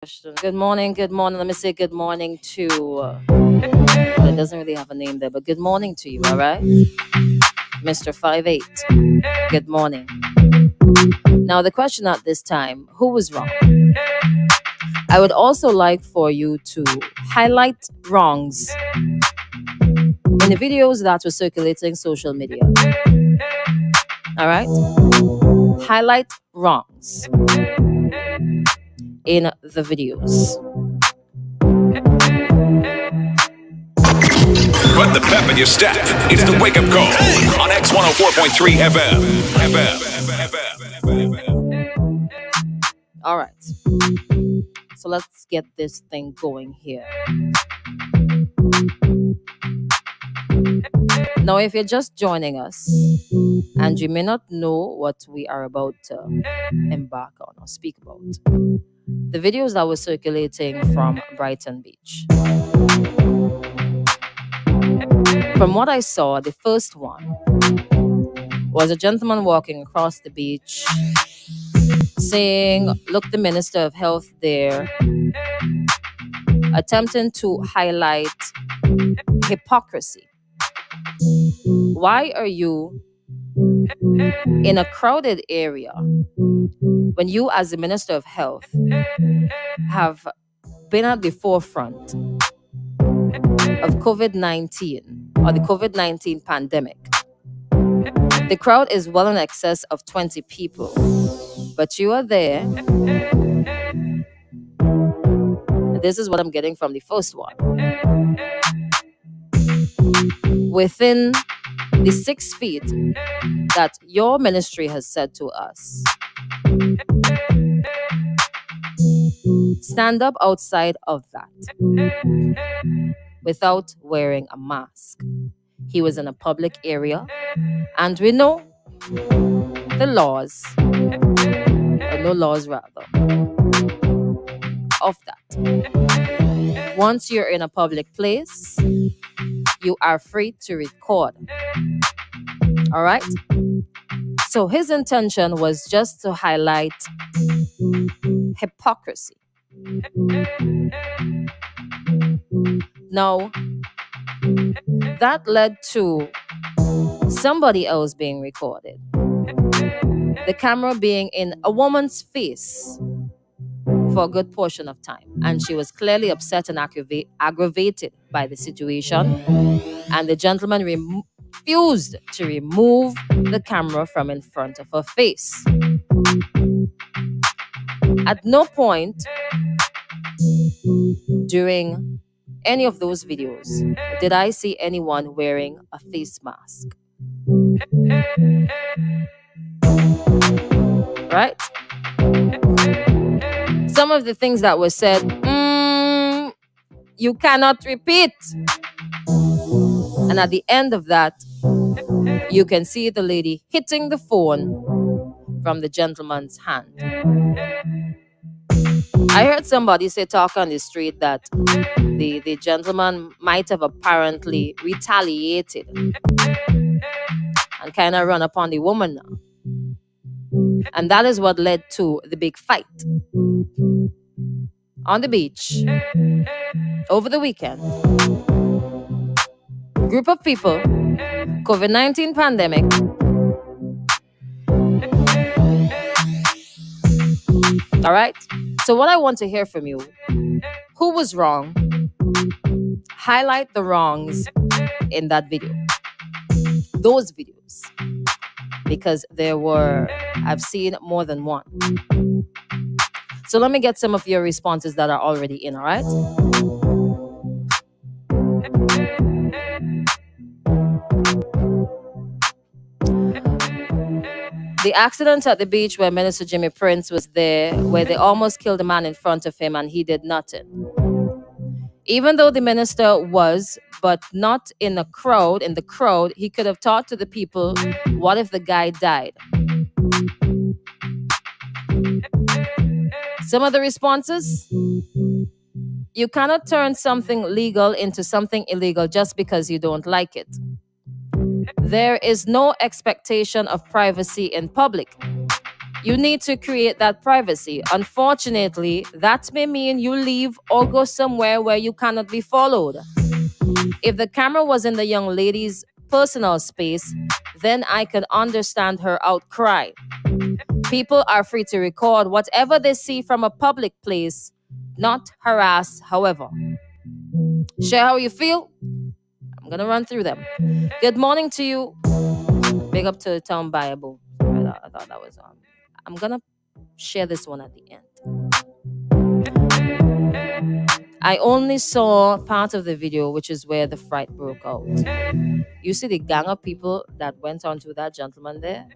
Question. Good morning. Good morning. Let me say good morning to. It doesn't really have a name there, but good morning to you. All right, Mr. 58. Good morning. Now the question at this time: who was wrong? I would also like for you to highlight wrongs in the videos that were circulating social media. All right, highlight wrongs in the videos. Put the pep in your step. It's the wake up call on X 104.3 FM. All right. So let's get this thing going here. Now, if you're just joining us and you may not know what we are about to embark on or speak about, the videos that were circulating from Brighton Beach. From what I saw, the first one was a gentleman walking across the beach saying, look, the Minister of Health there, attempting to highlight hypocrisy. Why are you in a crowded area when you, as the Minister of Health, have been at the forefront of COVID-19 or the COVID-19 pandemic? The crowd is well in excess of 20 people, but you are there. This is what I'm getting from the first one. Within the 6 feet that your ministry has said to us, stand up outside of that without wearing a mask. He was in a public area, and we know the laws, or no laws rather, of that. Once you're in a public place, you are free to record. All right? So his intention was just to highlight hypocrisy. Now, that led to somebody else being recorded. The camera being in a woman's face for a good portion of time. And she was clearly upset and aggravated by the situation. And the gentleman refused to remove the camera from in front of her face. At no point during any of those videos did I see anyone wearing a face mask. Right? Some of the things that were said, you cannot repeat. And at the end of that, you can see the lady hitting the phone from the gentleman's hand. I heard somebody say, talk on the street, that the gentleman might have apparently retaliated and kind of run upon the woman now. And that is what led to the big fight on the beach over the weekend. Group of people, COVID-19 pandemic. All right? So what I want to hear from you, who was wrong? Highlight the wrongs in that video. Those videos. Because I've seen more than one. So let me get some of your responses that are already in, all right? The accident at the beach where Minister Jimmy Prince was there, where they almost killed a man in front of him and he did nothing. Even though the minister was, but not in the crowd, he could have talked to the people, what if the guy died? Some of the responses: you cannot turn something legal into something illegal just because you don't like it. There is no expectation of privacy in public. You need to create that privacy. Unfortunately, that may mean you leave or go somewhere where you cannot be followed. If the camera was in the young lady's personal space, then I could understand her outcry. People are free to record whatever they see from a public place, not harass, however. Share how you feel. I'm going to run through them. Good morning to you. Big up to the town Bible. I thought that was on. I'm going to share this one at the end. I only saw part of the video, which is where the fight broke out. You see the gang of people that went onto that gentleman there?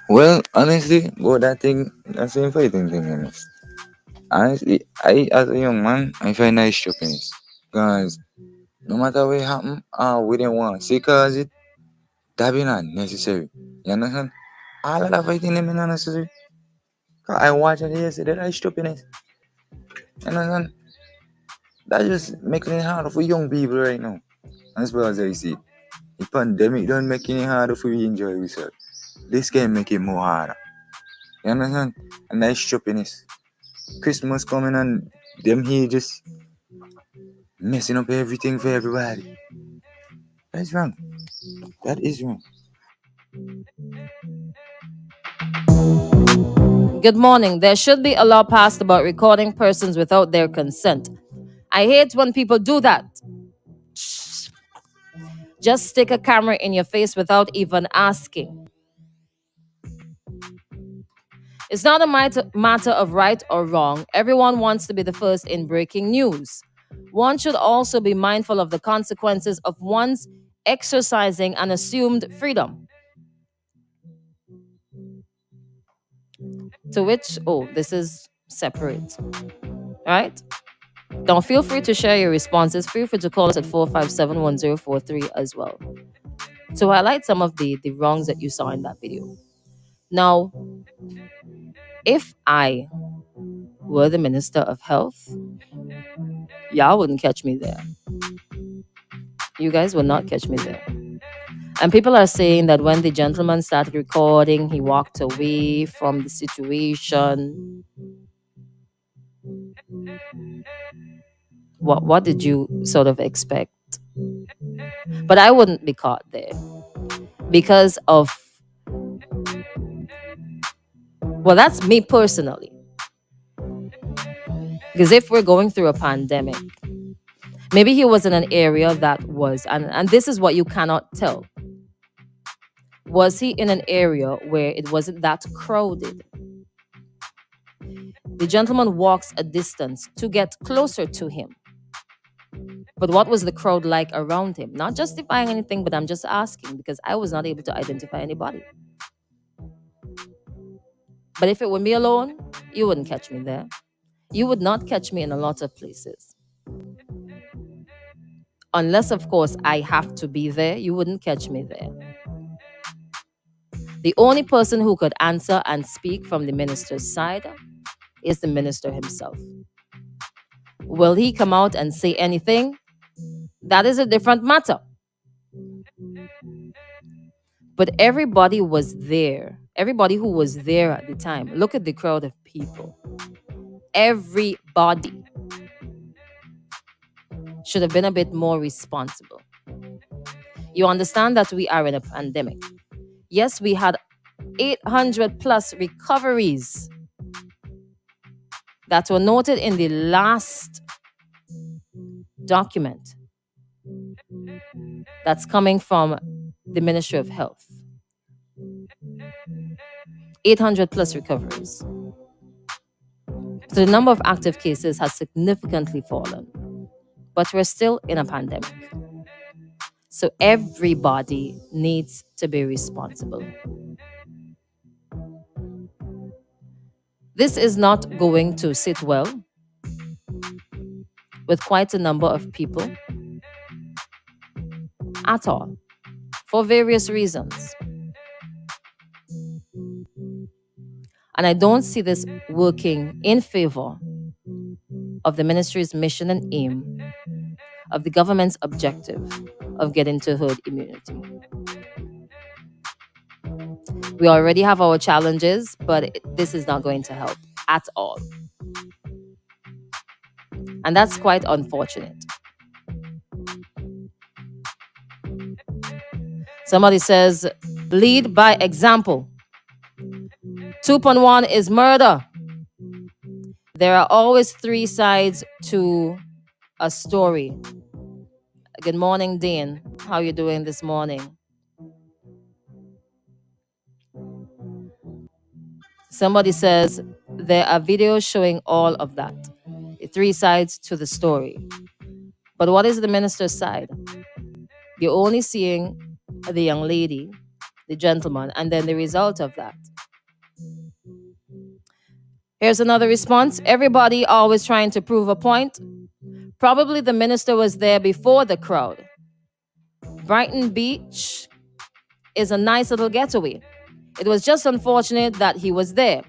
Well, honestly, about that thing, that's an fighting thing, honest. Honestly, I, as a young man, I find that stupidness. Because no matter what happen, we didn't want to see cause it, that be not necessary. You understand? All of that fighting them is not necessary. 'Cause I watch it yesterday, that stupidness. You understand? That just making it harder for young people right now. As well as I see. The pandemic don't make it harder for you enjoy yourself. This can make it more harder. You understand? And that's stupidness. Christmas coming and them here just messing up everything for everybody. That's wrong. That is wrong. Good morning. There should be a law passed about recording persons without their consent. I hate when people do that. Just stick a camera in your face without even asking. It's not a matter of right or wrong. Everyone wants to be the first in breaking news. One should also be mindful of the consequences of one's exercising an assumed freedom. To which, this is separate, right? Don't feel free to share your responses. Feel free to call us at 457-1043 as well to highlight some of the wrongs that you saw in that video. Now, if I were the Minister of Health, y'all wouldn't catch me there. You guys would not catch me there. And people are saying that when the gentleman started recording, he walked away from the situation. What did you sort of expect? But I wouldn't be caught there because of, well, that's me personally. Because if we're going through a pandemic, maybe he was in an area that was, and this is what you cannot tell. Was he in an area where it wasn't that crowded? The gentleman walks a distance to get closer to him. But what was the crowd like around him? Not justifying anything, but I'm just asking because I was not able to identify anybody. But if it were me alone, you wouldn't catch me there. You would not catch me in a lot of places. Unless, of course, I have to be there, you wouldn't catch me there. The only person who could answer and speak from the minister's side is the minister himself. Will he come out and say anything? That is a different matter. But everybody was there. Everybody who was there at the time. Look at the crowd of people. Everybody should have been a bit more responsible. You understand that we are in a pandemic. Yes, we had 800 plus recoveries that were noted in the last document that's coming from the Ministry of Health. 800 plus recoveries. So the number of active cases has significantly fallen, but we're still in a pandemic. So everybody needs to be responsible. This is not going to sit well with quite a number of people at all, for various reasons. And I don't see this working in favor of the ministry's mission and aim, of the government's objective of getting to herd immunity. We already have our challenges, but this is not going to help at all. And that's quite unfortunate. Somebody says, lead by example. 2.1 is murder. There are always three sides to a story. Good morning, Dean. How you doing this morning? Somebody says there are videos showing all of that. Three sides to the story. But what is the minister's side? You're only seeing the young lady, the gentleman, and then the result of that. Here's another response. Everybody always trying to prove a point. Probably the minister was there before the crowd. Brighton Beach is a nice little getaway. It was just unfortunate that he was there.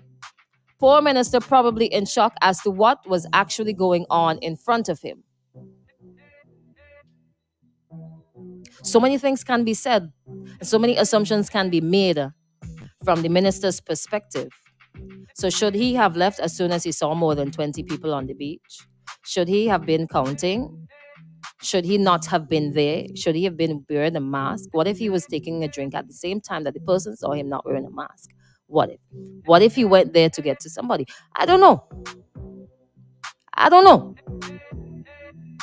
Poor minister probably in shock as to what was actually going on in front of him. So many things can be said, so many assumptions can be made from the minister's perspective. So should he have left as soon as he saw more than 20 people on the beach? Should he have been counting? Should he not have been there? Should he have been wearing a mask? What if he was taking a drink at the same time that the person saw him not wearing a mask? What if? What if he went there to get to somebody? I don't know.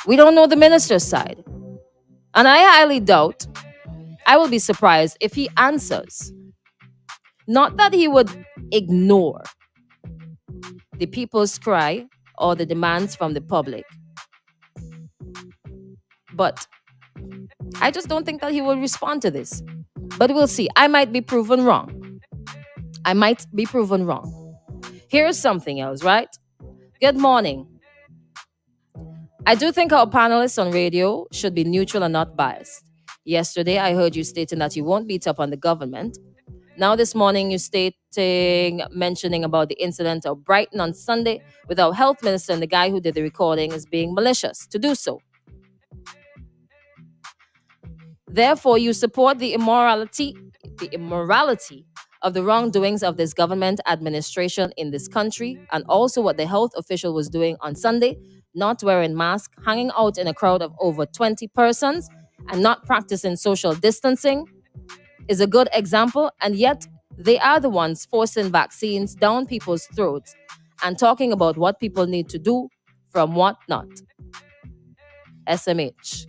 We don't know the minister's side. And I highly doubt, I will be surprised if he answers. Not that he would ignore the people's cry or the demands from the public, but I just don't think that he will respond to this. But we'll see. I might be proven wrong. Here's something else, right? Good morning. I do think our panelists on radio should be neutral and not biased. Yesterday, I heard you stating that you won't beat up on the government. Now this morning, you're mentioning about the incident of Brighton on Sunday with our health minister and the guy who did the recording is being malicious to do so. Therefore, you support the immorality of the wrongdoings of this government administration in this country, and also what the health official was doing on Sunday, not wearing masks, hanging out in a crowd of over 20 persons, and not practicing social distancing is a good example, and yet they are the ones forcing vaccines down people's throats and talking about what people need to do from what not. SMH.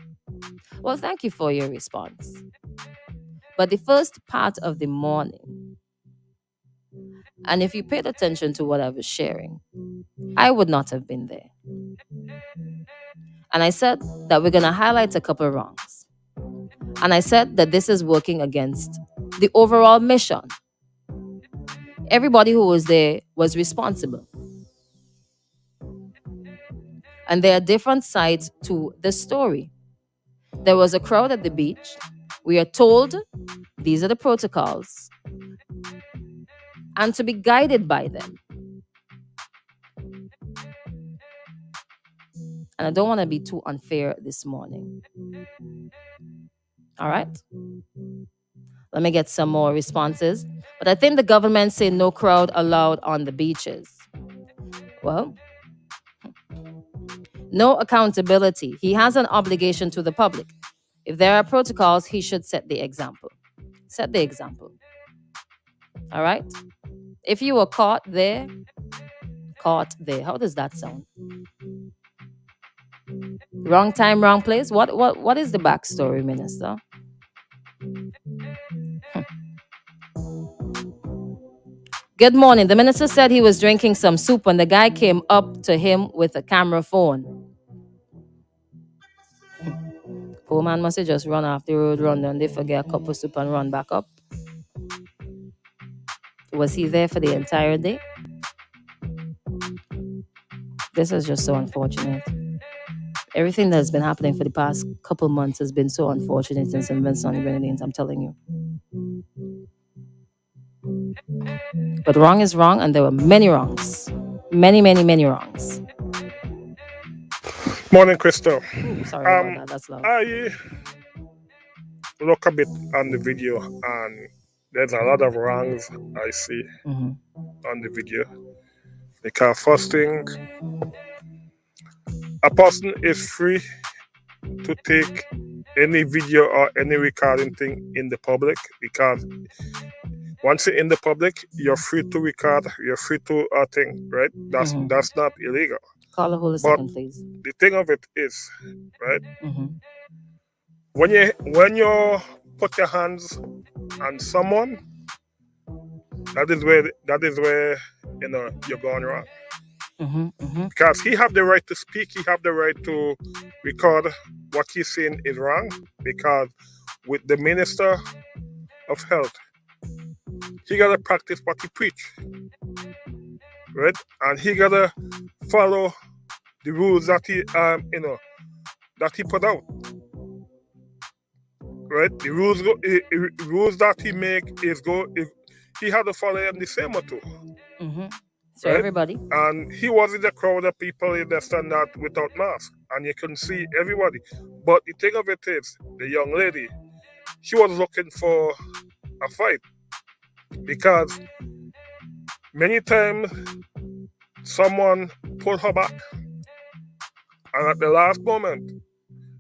Well, thank you for your response. But the first part of the morning, and if you paid attention to what I was sharing, I would not have been there. And I said that we're going to highlight a couple of wrongs. And I said that this is working against the overall mission. Everybody who was there was responsible. And there are different sides to the story. There was a crowd at the beach. We are told these are the protocols and to be guided by them. And I don't want to be too unfair this morning. All right? Let me get some more responses. But I think the government say no crowd allowed on the beaches. Well, no accountability. He has an obligation to the public. If there are protocols, he should set the example. Set the example. All right? If you were caught there, how does that sound? Wrong time, wrong place? What is the backstory, Minister? Good morning. The minister said he was drinking some soup when the guy came up to him with a camera phone. Poor man must have just run off the road, run down, they forget a cup of soup and run back up. Was he there for the entire day? This is just so unfortunate. Everything that's been happening for the past couple months has been so unfortunate in St. Vincent and Grenadines, I'm telling you. But wrong is wrong, and there were many wrongs. Many, many, many wrongs. Morning, Crystal. Ooh, sorry about that, that's loud. I look a bit on the video, and there's a lot of wrongs I see Mm-hmm. on the video. Because first thing, a person is free to take any video or any recording thing in the public because once you're in the public, you're free to record, you're free to thing, right? Mm-hmm. That's not illegal. Call a hold a But second, please. the thing of it is, right? Mm-hmm. When you put your hands on someone, that is where you're going wrong. Mm-hmm. Mm-hmm. Because he have the right to speak, he have the right to record what he's saying is wrong. Because with the minister of health, he gotta practice what he preach, right? And he gotta follow the rules that he put out, right? The rules that he make he had to follow them the same too, Mm-hmm. So right? everybody. And he was in the crowd of people in the stand that without mask, and you couldn't see everybody. But the thing of it is, the young lady, she was looking for a fight because many times someone pulled her back, and at the last moment,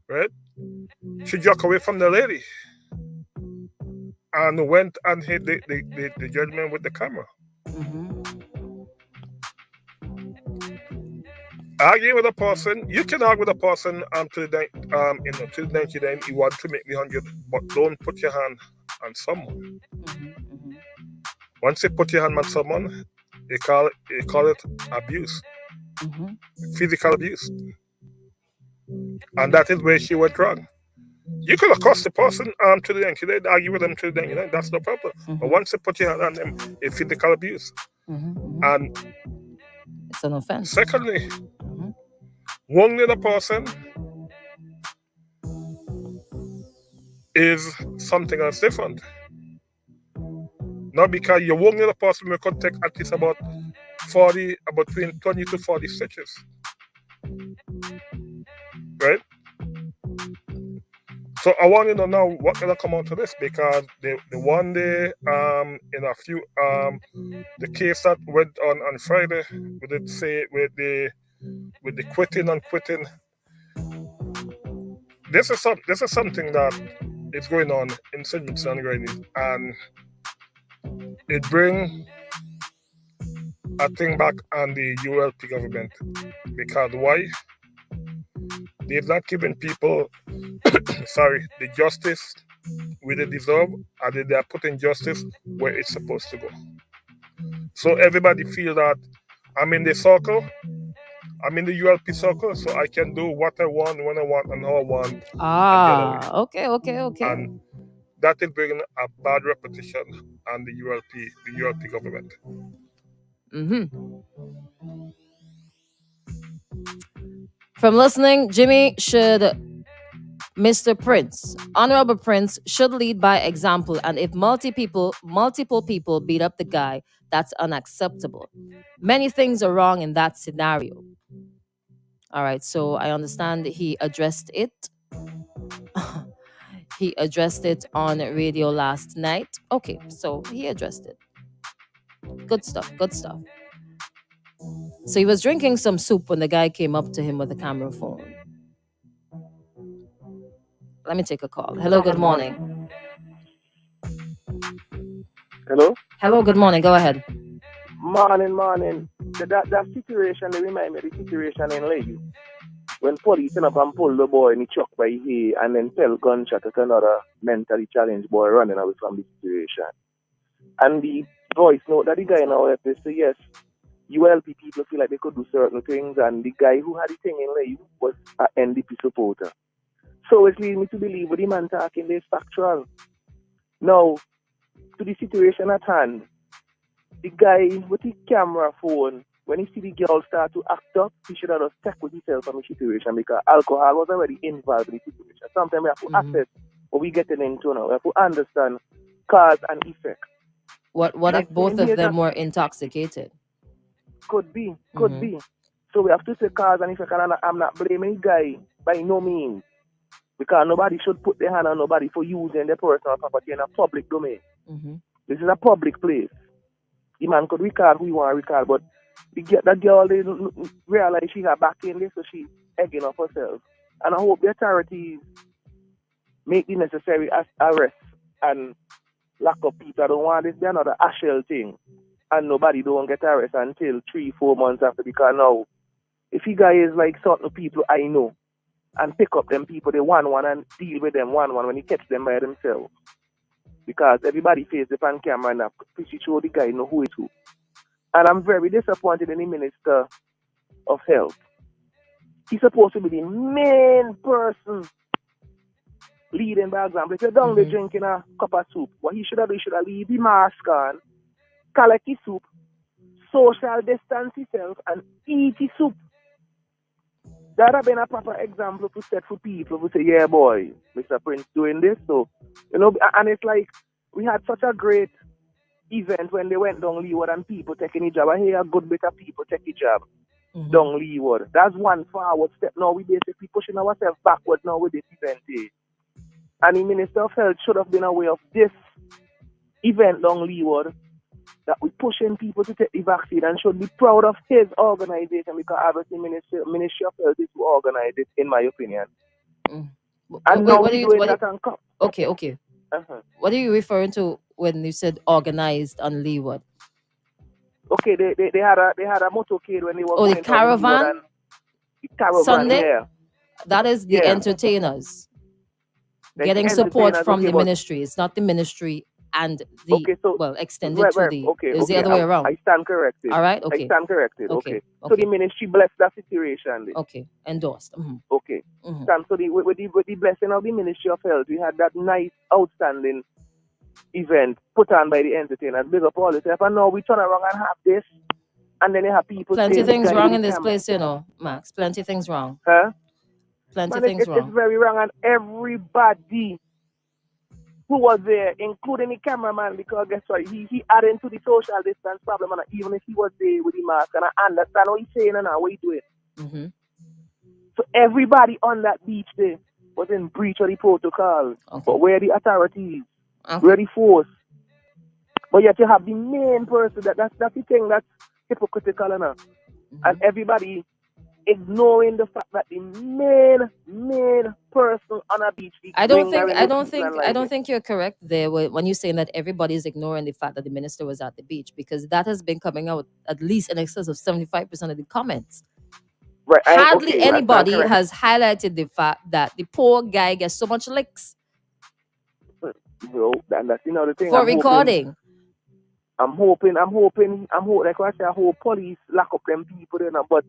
right, she jumped away from the lady and went and hit the gentleman with the camera. Mm-hmm. Argue with a person, you can argue with a person to the 99 you want to make the 100, but don't put your hand on someone. Mm-hmm. Mm-hmm. Once you put your hand on someone, you call it abuse, Mm-hmm. physical abuse, and that is where she went wrong. You could accost the person to the 99, argue with them to the 99, that's no problem. But once you put your hand on them, it's physical abuse. Mm-hmm. Mm-hmm. And It's an offense. secondly, Mm-hmm. wounding a person is something else different. Not because you're wounding a person, we could take at least about between 20 to 40 stitches, right? So I want to know now what gonna come out of this because the one day in a few the case that went on Friday, we did say with the quitting and quitting. This is something that is going on in St. Vincent and Grenadines, and it bring a thing back on the ULP government because why? They've not given people the justice where they deserve, and they are putting justice where it's supposed to go. So everybody feel that I'm in the circle, I'm in the ULP circle, so I can do what I want, when I want, and how I want, and get away. Okay. And that is bringing a bad reputation on the ULP government. Mm-hmm. From listening, Mr. Prince, Honorable Prince, should lead by example. And if multiple people beat up the guy, that's unacceptable. Many things are wrong in that scenario. All right, so I understand he addressed it. He addressed it on radio last night. Okay, so he addressed it. Good stuff, good stuff. So he was drinking some soup when the guy came up to him with a camera phone. Let me take a call. Hello, good morning. Hello? Hello, good morning. Go ahead. Morning. That situation, they remind me of the situation in Lady. When police turn up and pull the boy in the truck by his head and then tell gunshot at another mentally challenged boy running away from the situation. And the voice note that the guy now left say, yes, ULP people feel like they could do certain things, and the guy who had the thing in Lady was an NDP supporter. So it leads me to believe what the man talking is factual. Now, to the situation at hand, the guy with the camera phone, when he see the girl start to act up, he should have just checked with himself from the situation because alcohol was already involved in the situation. Sometimes we have to assess what we getting into now. We have to understand cause and effect. What if both of them were intoxicated? Could be. So we have to say cause and effect, and I'm not blaming the guy by no means. Because nobody should put their hand on nobody for using their personal property in a public domain. Mm-hmm. This is a public place. The man could record who he want to record, but that girl didn't realize she had back in this, so she egging up herself. And I hope the authorities make the necessary arrests and lock up people. I don't want this to be another Ashell thing, and nobody don't get arrested until 3-4 months after. Because now, if you guys like certain people I know and pick up them people, they one and deal with them one when you catch them by themselves. Because everybody face the pan camera and she show the guy know who is who. And I'm very disappointed in the Minister of Health. He's supposed to be the main person leading by example. If you're down there drinking a cup of soup, what he should have done, he should have leave the mask on, collect his soup, social distance himself, and eat his soup. That would have been a proper example to set for people who say, yeah, boy, Mr. Prince doing this. So, and it's like we had such a great event when they went down Leeward and people taking a job. I hear a good bit of people take a job down Leeward. That's one forward step. Now we basically pushing ourselves backwards now with this event here. And the Minister of Health should have been aware of this event down Leeward, that we're pushing people to take the vaccine, and should be proud of his organization, because obviously Ministry of Health is to organize it, in my opinion. And now we're doing that on Okay. What are you referring to when you said organized on Leeward? Okay, they had a motorcade when they were the caravan? The caravan, Sunday? yeah. That is the entertainers getting support from the ministry. It's not the ministry and the extended to the. It's the other way around. I stand corrected. All right. Okay. I stand corrected. Okay. So the ministry blessed that situation. Okay. Endorsed. Okay. So with the blessing of the Ministry of Health, we had that nice, outstanding event put on by the entertainers. Big up all this stuff. And now we turn around and have this, and then you have people. Plenty things wrong in this place, Max. Plenty things wrong. Huh? Plenty things wrong. It's very wrong, and everybody who was there, including the cameraman, because guess what? He added to the social distance problem, and even if he was there with the mask, and I understand what he's saying and what he's doing. So everybody on that beach there was in breach of the protocol. But where the authorities, where the force, but yet you have the main person that's the thing that's hypocritical enough, and everybody ignoring the fact that the main person on a beach. I don't think you're correct there when you're saying that everybody's ignoring the fact that the minister was at the beach, because that has been coming out at least in excess of 75% of the comments. Right. Hardly anybody has highlighted the fact that the poor guy gets so much licks. That's the thing. For recording. I'm hoping, like I say, I hope police lock up them people there now, but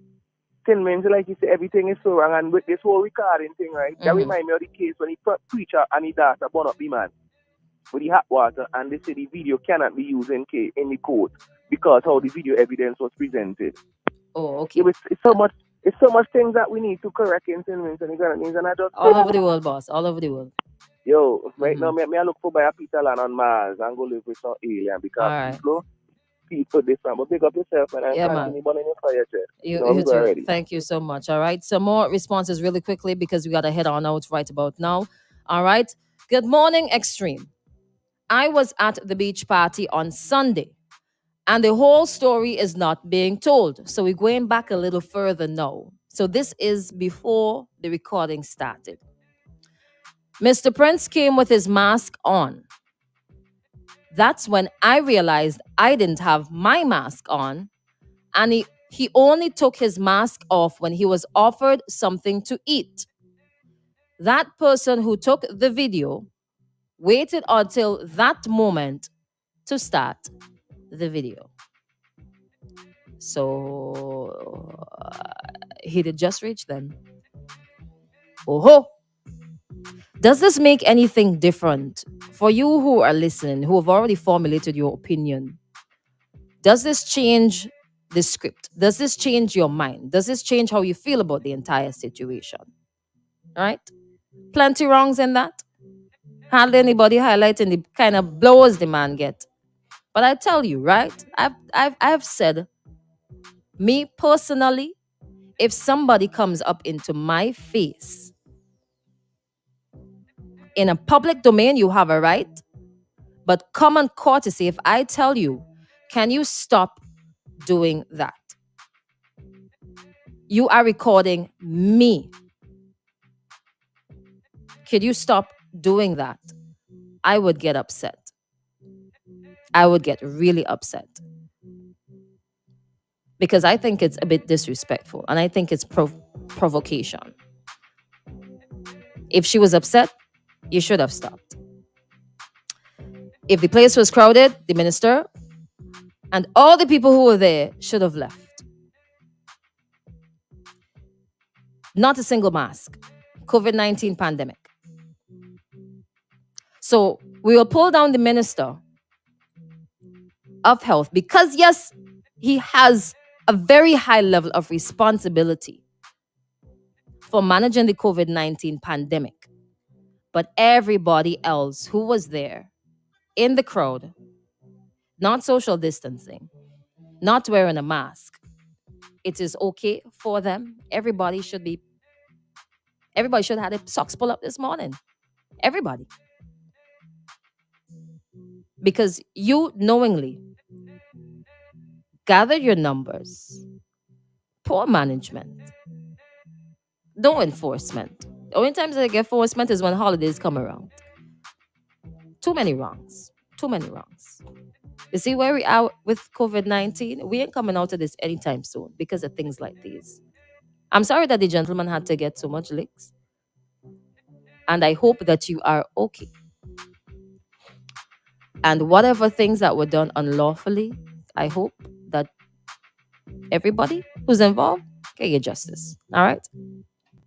like you say, everything is so wrong, and with this whole recording thing, right? That reminds me of the case when the preacher and his daughter burn up the man with the hot water, and they say the video cannot be used in the court because how the video evidence was presented. Oh, okay. It's so much things that we need to correct in St. Vincent and Grenadines, and I just all over the world, boss, all over the world. Yo, right now, I look for by a Peter land on Mars and go live with some alien, because people different. But pick up yourself, and I'm burning your fire jet. You too. Thank you so much. All right. Some more responses really quickly, because we got to head on out right about now. All right. Good morning, Extreme. I was at the beach party on Sunday, and the whole story is not being told. So we're going back a little further now. So this is before the recording started. Mr. Prince came with his mask on. That's when I realized I didn't have my mask on, and he only took his mask off when he was offered something to eat. That person who took the video waited until that moment to start the video. So he did just reach then. Oh, does this make anything different for you who are listening, who have already formulated your opinion? Does this change the script? Does this change your mind? Does this change how you feel about the entire situation? Right? Plenty wrongs in that. Hardly anybody highlighting the kind of blows the man get. But I tell you, right? I've said, me personally, if somebody comes up into my face in a public domain, you have a right. But common courtesy, if I tell you, can you stop doing that? You are recording me. Could you stop doing that? I would get upset. I would get really upset. Because I think it's a bit disrespectful and I think it's provocation. If she was upset, you should have stopped. If the place was crowded, the minister and all the people who were there should have left. Not a single mask. COVID-19 pandemic. So we will pull down the minister of health because, yes, he has a very high level of responsibility for managing the COVID-19 pandemic. But everybody else who was there in the crowd, not social distancing, not wearing a mask, it is okay for them. Everybody should have had their socks pulled up this morning. Everybody. Because you knowingly gathered your numbers. Poor management. No enforcement. The only times they get enforcement is when holidays come around. Too many wrongs. Too many wrongs. You see where we are with COVID-19? We ain't coming out of this anytime soon because of things like these. I'm sorry that the gentleman had to get so much licks. And I hope that you are okay. And whatever things that were done unlawfully, I hope that everybody who's involved get your justice. All right?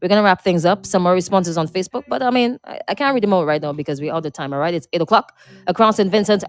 We're going to wrap things up. Some more responses on Facebook. But I mean, I can't read them all right now because we're out of time. All right? It's 8 o'clock across St. Vincent.